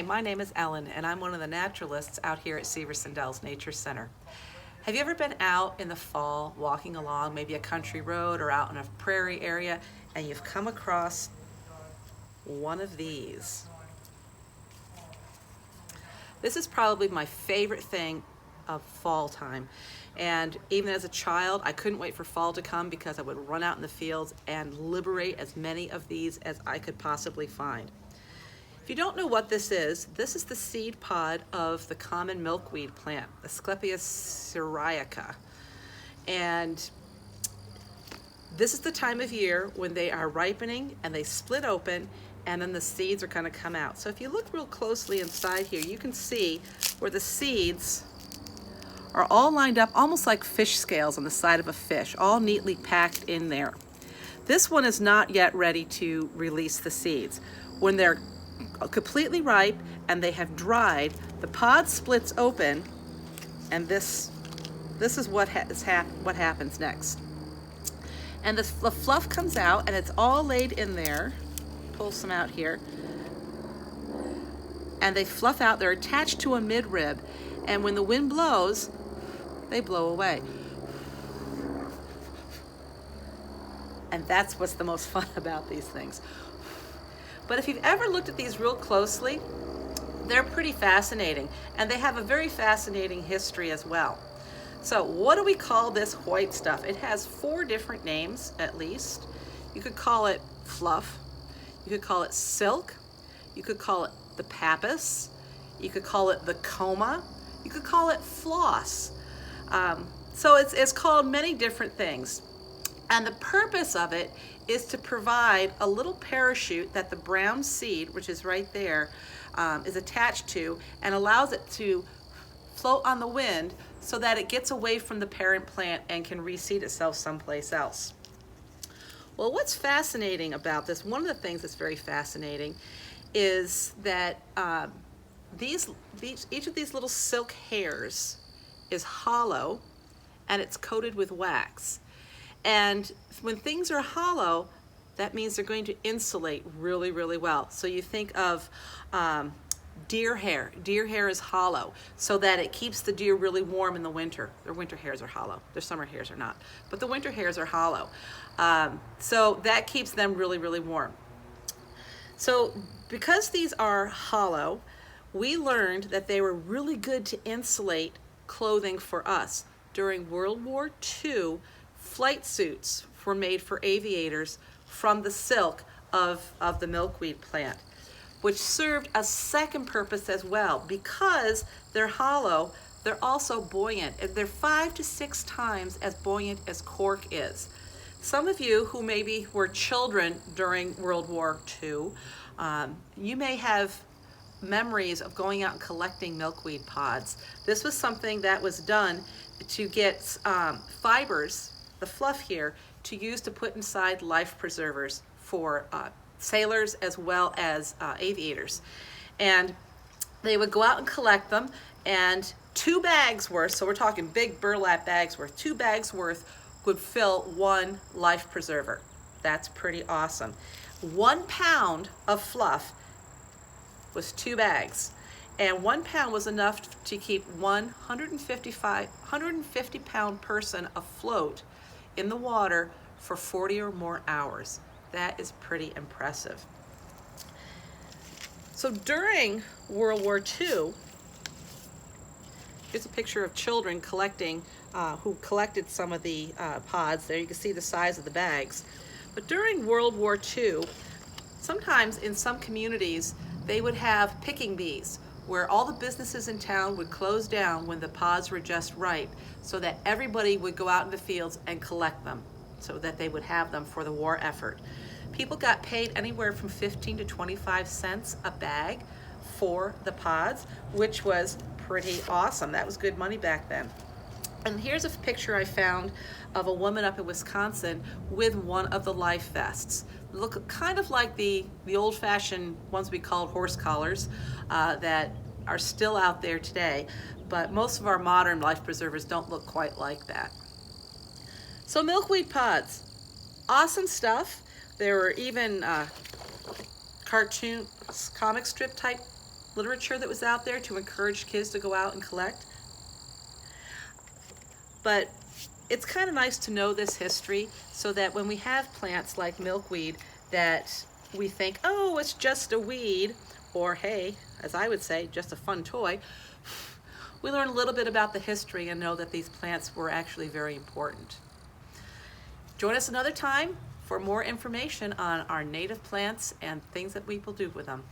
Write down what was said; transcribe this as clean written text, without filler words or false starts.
my name is Ellen, and I'm one of the naturalists out here at Severson Dells Nature Center. Have you ever been out in the fall walking along maybe a country road or out in a prairie area and you've come across one of these? This is probably my favorite thing of fall time. And even as a child, I couldn't wait for fall to come because I would run out in the fields and liberate as many of these as I could possibly find. If you don't know what this is the seed pod of the common milkweed plant, Asclepias syriaca. And this is the time of year when they are ripening and they split open and then the seeds are going to come out. So if you look real closely inside here, you can see where the seeds are all lined up almost like fish scales on the side of a fish, all neatly packed in there. This one is not yet ready to release the seeds. When they're completely ripe and they have dried, the pod splits open, and this is what happens next. And the fluff comes out, and it's all laid in there. Pull some out here, and they fluff out. They're attached to a midrib, and when the wind blows, they blow away. And that's what's the most fun about these things. But if you've ever looked at these real closely, they're pretty fascinating, and they have a very fascinating history as well. So what do we call this white stuff? It has 4 different names at least. You could call it fluff, you could call it silk, you could call it the pappus, you could call it the coma, you could call it floss. So it's called many different things. And the purpose of it is to provide a little parachute that the brown seed, which is right there, is attached to, and allows it to float on the wind so that it gets away from the parent plant and can reseed itself someplace else. Well, what's fascinating about this, one of the things that's very fascinating, is that each of these little silk hairs is hollow and it's coated with wax. And when things are hollow, that means they're going to insulate really, really well. So you think of deer hair. Deer hair is hollow so that it keeps the deer really warm in the winter. Their winter hairs are hollow. Their summer hairs are not. But the winter hairs are hollow. So that keeps them really, really warm. So because these are hollow, we learned that they were really good to insulate clothing for us. During World War II, flight suits were made for aviators from the silk of the milkweed plant, which served a second purpose as well. Because they're hollow, they're also buoyant. They're 5 to 6 times as buoyant as cork is. Some of you who maybe were children during World War II, you may have memories of going out and collecting milkweed pods. This was something that was done to get fibers, the fluff here, to use to put inside life preservers for sailors as well as aviators. And they would go out and collect them, and 2 bags worth, so we're talking big burlap bags worth, 2 bags worth would fill 1 life preserver. That's pretty awesome. 1 pound of fluff was 2 bags. And 1 pound was enough to keep 150 pound person afloat in the water for 40 or more hours. That is pretty impressive. So during World War II, here's a picture of children collecting, who collected some of the pods. There you can see the size of the bags. But during World War II, sometimes in some communities, they would have picking bees, where all the businesses in town would close down when the pods were just ripe, so that everybody would go out in the fields and collect them, so that they would have them for the war effort. People got paid anywhere from 15 to 25 cents a bag for the pods, which was pretty awesome. That was good money back then. And here's a picture I found of a woman up in Wisconsin with one of the life vests. Look kind of like the old-fashioned ones we called horse collars that are still out there today, but most of our modern life preservers don't look quite like that. So milkweed pods, awesome stuff. There were even cartoon, comic strip type literature that was out there to encourage kids to go out and collect. But it's kind of nice to know this history so that when we have plants like milkweed that we think, oh, it's just a weed, or hey, as I would say, just a fun toy, we learn a little bit about the history and know that these plants were actually very important. Join us another time for more information on our native plants and things that we will do with them.